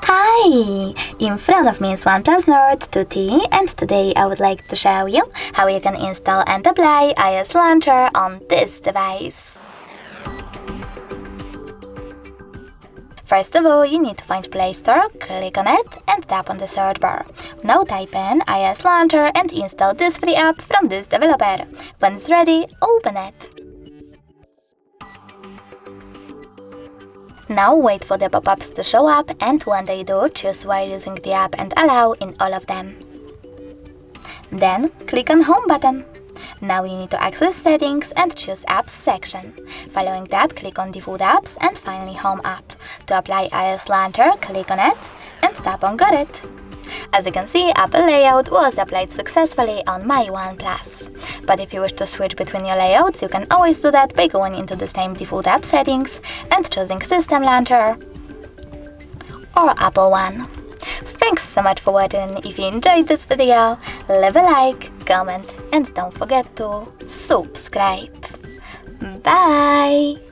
Hi! In front of me is OnePlus Nord 2T, and today I would like to show you how you can install and apply iOS Launcher on this device. First of all, you need to find Play Store, click on it and tap on the search bar. Now type in iOS Launcher and install this free app from this developer. When it's ready, open it. Now wait for the pop-ups to show up, and when they do, choose while using the app and allow in all of them. Then click on Home button. Now you need to access Settings and choose Apps section. Following that, click on Default Apps and finally Home app. To apply iOS Launcher, click on it and tap on Got it. As you can see, Apple layout was applied successfully on my OnePlus. But if you wish to switch between your layouts, you can always do that by going into the same default app settings and choosing System Launcher or Apple One. Thanks so much for watching. If you enjoyed this video, leave a like, comment and don't forget to subscribe. Bye!